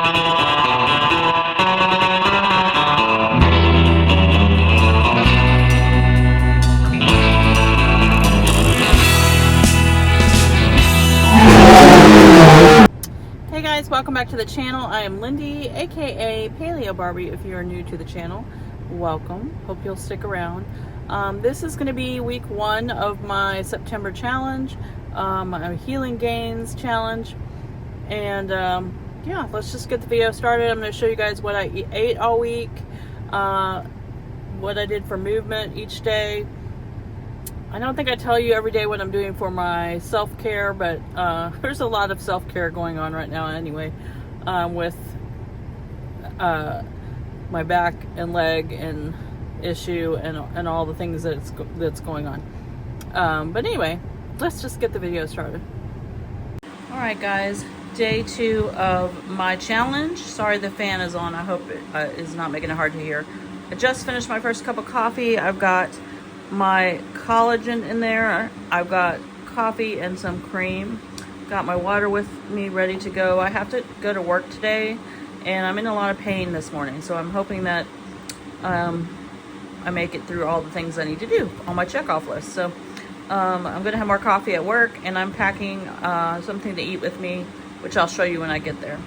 Hey guys, welcome back to the channel. I am Lindy, aka Paleobarbie. If you're new to the channel, welcome. Hope you'll stick around. This is going to be week 1 of my September challenge, my Healing Gains challenge. And yeah, let's just get the video started. I'm going to show you guys what I ate all week, what I did for movement each day. I don't think I tell you every day what I'm doing for my self-care, but there's a lot of self-care going on right now anyway, with my back and leg and issue and all the things that's going on. But anyway, let's just get the video started. All right, guys, day 2 of my challenge. Sorry the fan is on. I hope it is not making it hard to hear. I just finished my first cup of coffee. I've got my collagen in there. I've got coffee and some cream. Got my water with me ready to go. I have to go to work today and I'm in a lot of pain this morning, so I'm hoping that I make it through all the things I need to do on my checkoff list. So I'm gonna have more coffee at work, and I'm packing something to eat with me, which I'll show you when I get there.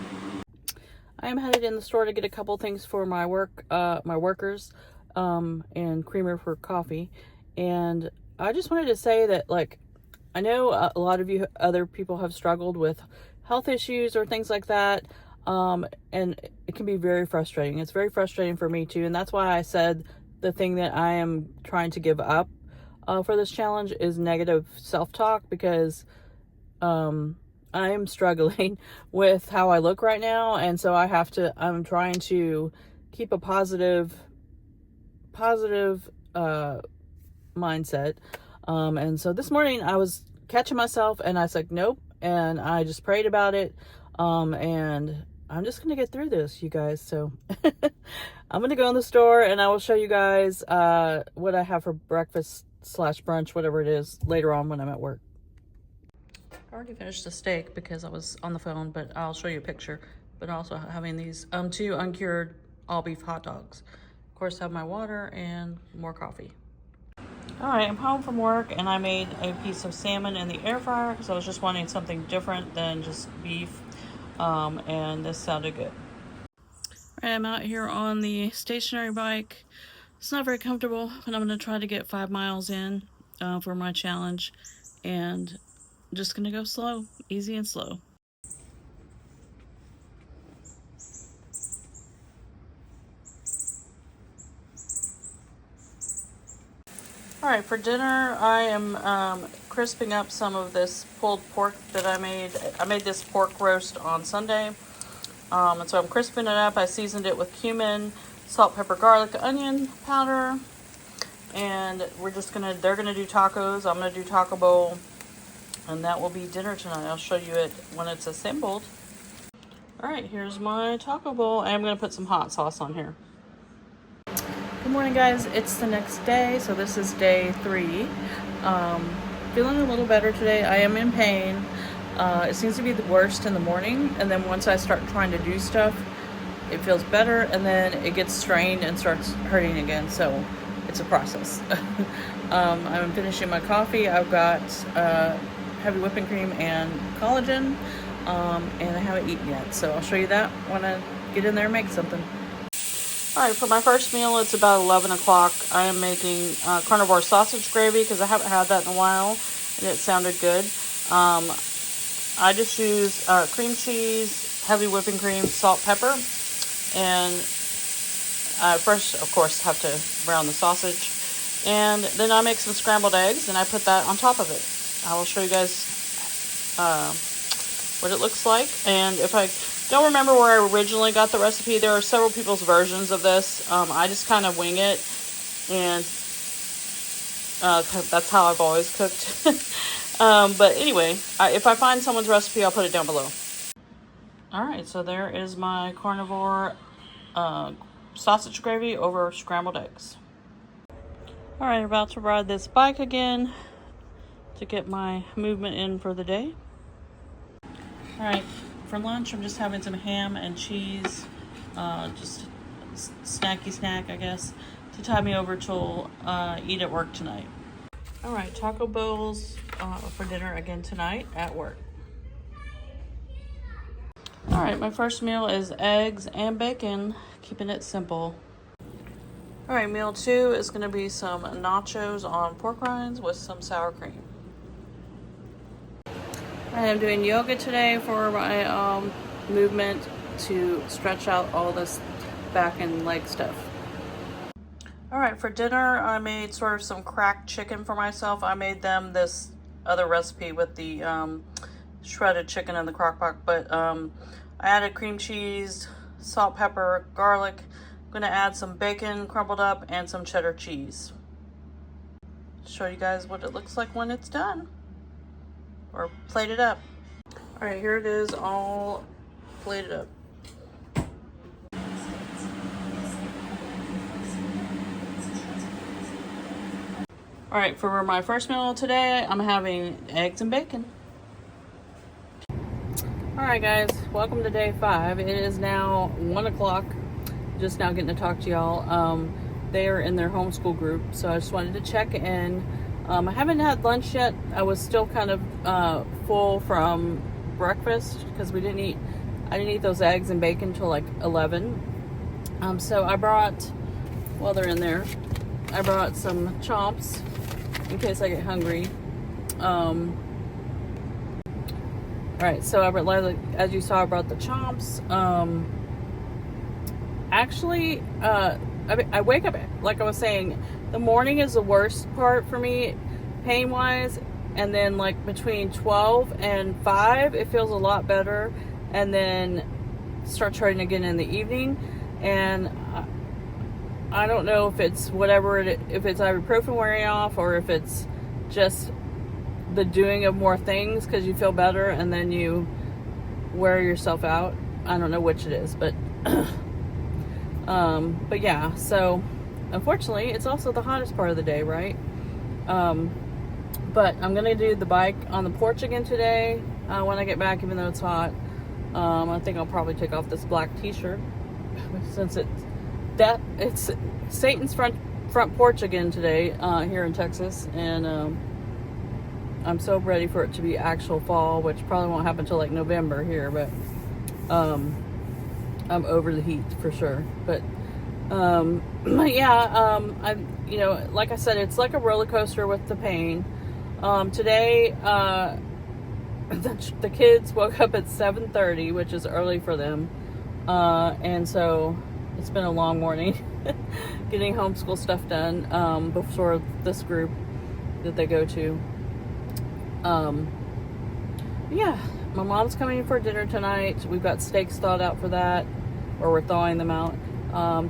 I am headed in the store to get a couple things for my workers, and creamer for coffee. And I just wanted to say that, like, I know a lot of you other people have struggled with health issues or things like that, and it can be very frustrating. It's very frustrating for me too, and that's why I said the thing that I am trying to give up for this challenge is negative self-talk, because I am struggling with how I look right now, and so I'm trying to keep a positive mindset. And so this morning I was catching myself and I was like, nope. And I just prayed about it. And I'm just going to get through this, you guys. So I'm going to go in the store and I will show you guys, what I have for breakfast / brunch, whatever it is, later on when I'm at work. I already finished the steak because I was on the phone, but I'll show you a picture. But also having these, 2 uncured all beef hot dogs. Of course, have my water and more coffee. All right, I'm home from work and I made a piece of salmon in the air fryer because I was just wanting something different than just beef, and this sounded good. All right, I'm out here on the stationary bike. It's not very comfortable, but I'm going to try to get 5 miles in for my challenge, and I'm just going to go slow, easy and slow. All right, for dinner, I am crisping up some of this pulled pork that I made. I made this pork roast on Sunday. And so I'm crisping it up. I seasoned it with cumin, salt, pepper, garlic, onion powder. And they're gonna do tacos. I'm gonna do taco bowl. And that will be dinner tonight. I'll show you it when it's assembled. All right, here's my taco bowl. I'm gonna put some hot sauce on here. Good morning, guys. It's the next day, so this is day 3. Feeling a little better today. I am in pain. It seems to be the worst in the morning, and then once I start trying to do stuff, it feels better, and then it gets strained and starts hurting again, so it's a process. I'm finishing my coffee. I've got heavy whipping cream and collagen, and I haven't eaten yet, so I'll show you that when I get in there and make something. All right, for my first meal, it's about 11 o'clock. I am making carnivore sausage gravy because I haven't had that in a while, and it sounded good. I just use cream cheese, heavy whipping cream, salt, pepper, and first, of course, have to brown the sausage. And then I make some scrambled eggs, and I put that on top of it. I will show you guys what it looks like. And if I don't remember where I originally got the recipe, there are several people's versions of this. I just kind of wing it, and that's how I've always cooked. But anyway, if I find someone's recipe, I'll put it down below. All right, so there is my carnivore sausage gravy over scrambled eggs. All right, about to ride this bike again to get my movement in for the day. All right, for lunch, I'm just having some ham and cheese, just snacky snack, I guess, to tide me over till eat at work tonight. All right, taco bowls for dinner again tonight at work. All right, my first meal is eggs and bacon, keeping it simple. All right, meal 2 is going to be some nachos on pork rinds with some sour cream. I am doing yoga today for my movement to stretch out all this back and leg stuff. All right, for dinner, I made sort of some cracked chicken for myself. I made them this other recipe with the shredded chicken in the crock pot, but I added cream cheese, salt, pepper, garlic. I'm gonna add some bacon crumbled up and some cheddar cheese. Show you guys what it looks like when it's done, or plated up. All right, here it is, all plated up. All right, for my first meal today, I'm having eggs and bacon. All right, guys, welcome to day 5. It is now 1 o'clock. Just now getting to talk to y'all. They are in their homeschool group, so I just wanted to check in. I haven't had lunch yet. I was still kind of full from breakfast because I didn't eat those eggs and bacon till like 11. So I brought, while they're in there, I brought some chomps in case I get hungry. All right, so I brought, as you saw, I brought the chomps. Actually, I wake up, like I was saying, the morning is the worst part for me, pain-wise, and then like between 12 and 5, it feels a lot better, and then start charting again in the evening, and I don't know if it's if it's ibuprofen wearing off, or if it's just the doing of more things because you feel better and then you wear yourself out. I don't know which it is, but but yeah, so unfortunately it's also the hottest part of the day, right? But I'm gonna do the bike on the porch again today when I get back, even though it's hot. I think I'll probably take off this black t-shirt since it's Satan's front porch again today here in Texas, and I'm so ready for it to be actual fall, which probably won't happen until like November here, but I'm over the heat for sure. But yeah, I'm like I said, it's like a roller coaster with the pain. Today the kids woke up at 7:30, which is early for them, and so it's been a long morning getting homeschool stuff done before this group that they go to. Yeah, my mom's coming in for dinner tonight. We've got steaks thawed out for that, or we're thawing them out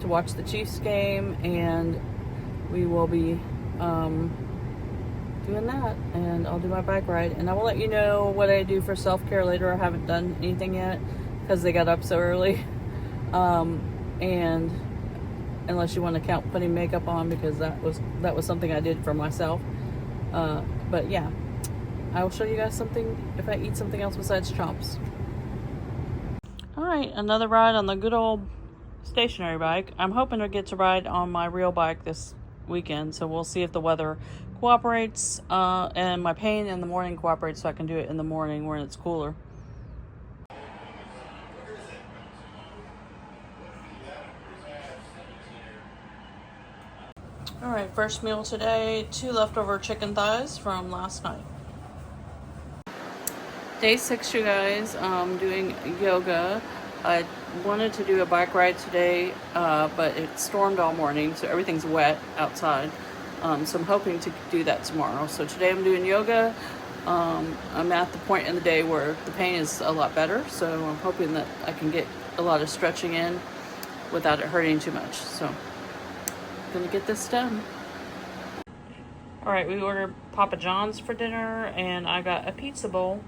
to watch the Chiefs game, and we will be doing that, and I'll do my bike ride, and I will let you know what I do for self-care later. I haven't done anything yet because they got up so early, and unless you want to count putting makeup on, because that was something I did for myself, but yeah, I will show you guys something if I eat something else besides chomps. All right, another ride on the good old stationary bike. I'm hoping to get to ride on my real bike this weekend, so we'll see if the weather cooperates and my pain in the morning cooperates, so I can do it in the morning when it's cooler. All right, first meal today, 2 leftover chicken thighs from last night. Day 6, you guys, doing yoga. I wanted to do a bike ride today, but it stormed all morning, so everything's wet outside. So I'm hoping to do that tomorrow. So today I'm doing yoga. I'm at the point in the day where the pain is a lot better, so I'm hoping that I can get a lot of stretching in without it hurting too much. So I'm gonna get this done. All right, we ordered Papa John's for dinner, and I got a pizza bowl.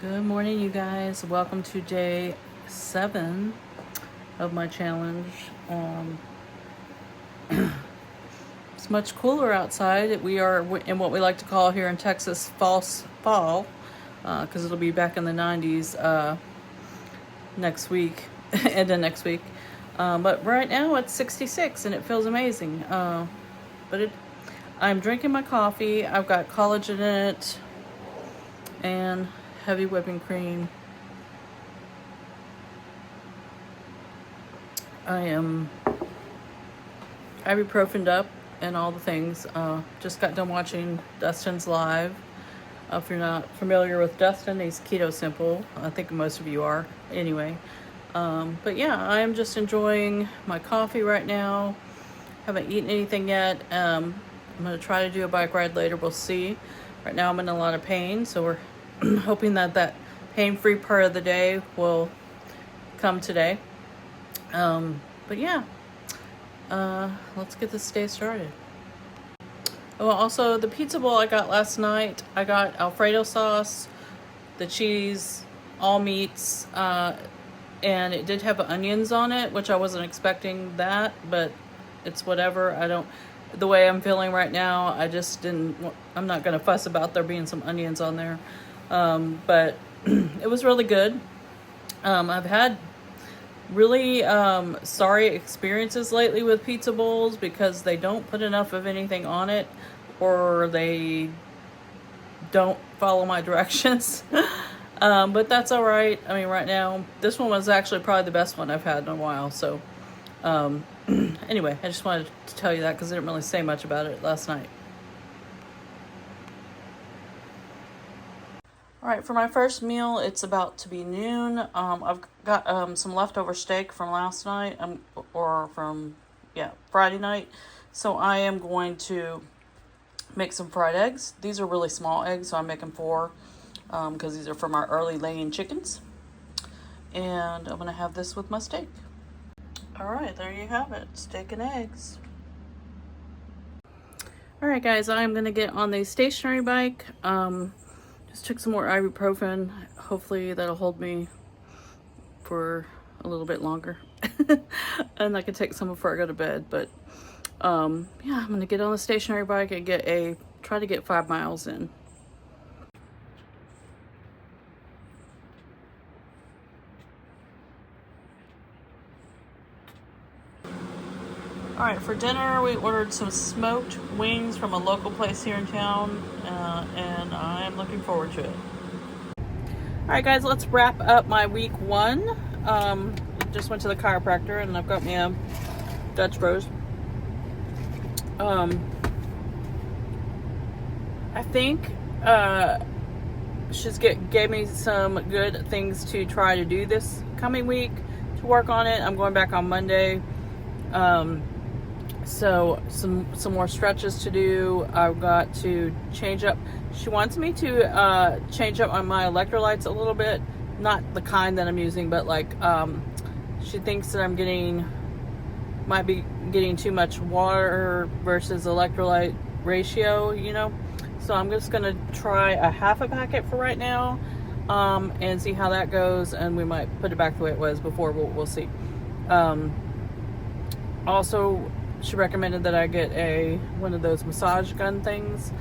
Good morning, you guys. Welcome to day 7 of my challenge. It's much cooler outside. We are in what we like to call here in Texas fall. because it'll be back in the 90s next week, and then next week. But right now it's 66 and it feels amazing. I'm drinking my coffee. I've got collagen in it and heavy whipping cream. I am ibuprofened up and all the things. Just got done watching Dustin's live. If you're not familiar with Dustin, he's Keto Simple. I think most of you are anyway. But yeah, I am just enjoying my coffee right now. Haven't eaten anything yet. I'm going to try to do a bike ride later. We'll see. Right now I'm in a lot of pain, so we're hoping that pain-free part of the day will come today. But yeah, let's get this day started. Oh, also the pizza bowl I got last night, I got Alfredo sauce, the cheese, all meats, and it did have onions on it, which I wasn't expecting that, but it's whatever. The way I'm feeling right now, I'm not gonna fuss about there being some onions on there. But it was really good. I've had really sorry experiences lately with pizza bowls because they don't put enough of anything on it, or they don't follow my directions. But that's all right. I mean, right now this one was actually probably the best one I've had in a while. So anyway, I just wanted to tell you that because I didn't really say much about it last night. All right, for my first meal, it's about to be noon. I've got some leftover steak from last night, or from Friday night. So I am going to make some fried eggs. These are really small eggs, so I'm making 4 because these are from our early laying chickens. And I'm going to have this with my steak. All right, there you have it, steak and eggs. All right, guys, I'm going to get on the stationary bike. Just took some more ibuprofen. Hopefully that'll hold me for a little bit longer. And I can take some before I go to bed. But yeah, I'm gonna get on the stationary bike and try to get 5 miles in. All right, for dinner we ordered some smoked wings from a local place here in town, and I am looking forward to it. All right, guys, let's wrap up my week 1. Just went to the chiropractor, and I've got me a Dutch Bros. I think she's gave me some good things to try to do this coming week to work on it. I'm going back on Monday. So some more stretches to do. I've got to change up. She wants me to change up on my electrolytes a little bit. Not the kind that I'm using, but like she thinks that might be getting too much water versus electrolyte ratio, So I'm just gonna try a half a packet for right now, and see how that goes, and we might put it back the way it was before. We'll see. Also, she recommended that I get one of those massage gun things,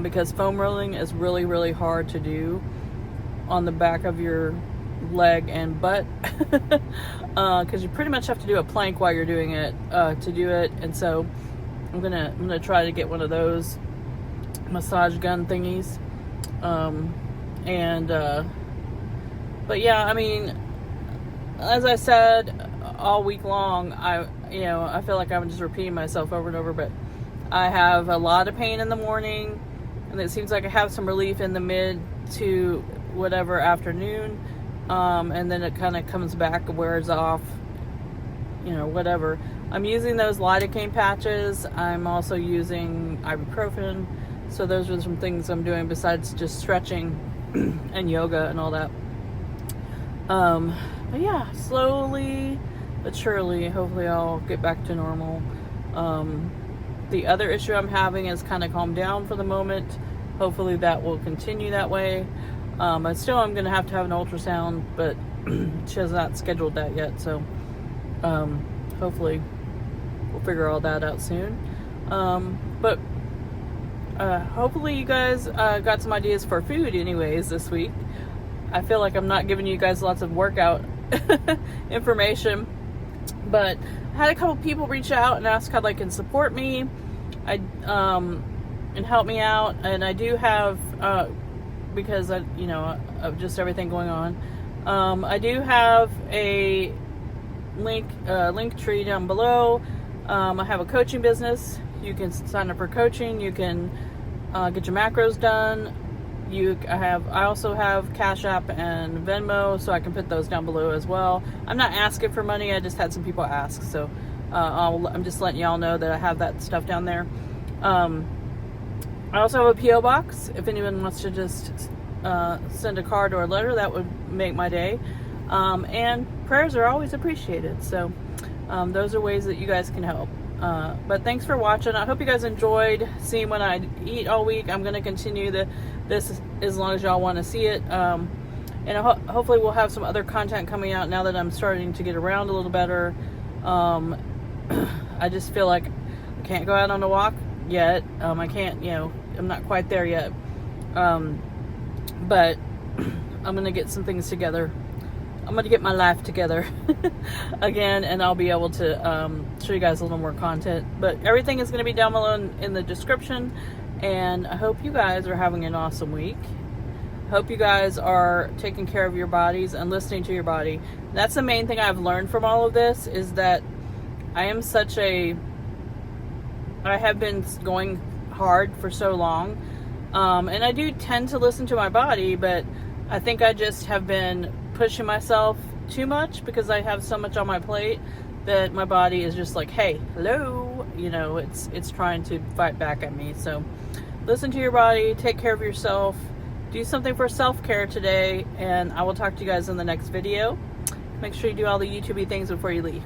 because foam rolling is really, really hard to do on the back of your leg and butt, because you pretty much have to do a plank while you're doing it to do it. And so I'm gonna try to get one of those massage gun thingies. But yeah, I mean, as I said all week long, I feel like I'm just repeating myself over and over, but I have a lot of pain in the morning, and it seems like I have some relief in the mid to whatever afternoon, and then it kind of comes back, wears off, whatever. I'm using those lidocaine patches. I'm also using ibuprofen. So those are some things I'm doing besides just stretching and yoga and all that. But yeah, slowly but surely, hopefully I'll get back to normal. The other issue I'm having is kind of calmed down for the moment. Hopefully that will continue that way. But still, I'm going to have an ultrasound, but she has not scheduled that yet. So hopefully we'll figure all that out soon. But hopefully you guys got some ideas for food anyways this week. I feel like I'm not giving you guys lots of workout information, but I had a couple people reach out and ask how they can support me and help me out. And I do have, because of just everything going on, I do have a link tree down below. I have a coaching business. You can sign up for coaching. You can get your macros done. I also have Cash App and Venmo, so I can put those down below as well. I'm not asking for money. I just had some people ask, so I'm just letting y'all know that I have that stuff down there. I also have a PO box. If anyone wants to just send a card or a letter, that would make my day. And prayers are always appreciated. So those are ways that you guys can help. But thanks for watching. I hope you guys enjoyed seeing what I eat all week. I'm going to continue this as long as y'all want to see it. And hopefully we'll have some other content coming out now that I'm starting to get around a little better. I just feel like I can't go out on a walk yet. I can't, I'm not quite there yet. But I'm going to get some things together. I'm going to get my life together again, and I'll be able to show you guys a little more content. But everything is going to be down below in the description, and I hope you guys are having an awesome week. Hope you guys are taking care of your bodies and listening to your body. That's the main thing I've learned from all of this, is that I have been going hard for so long, and I do tend to listen to my body, but I think I just have been pushing myself too much because I have so much on my plate that my body is just like, hey, hello, it's trying to fight back at me. So listen to your body, take care of yourself, do something for self-care today, and I will talk to you guys in the next video. Make sure you do all the YouTube-y things before you leave.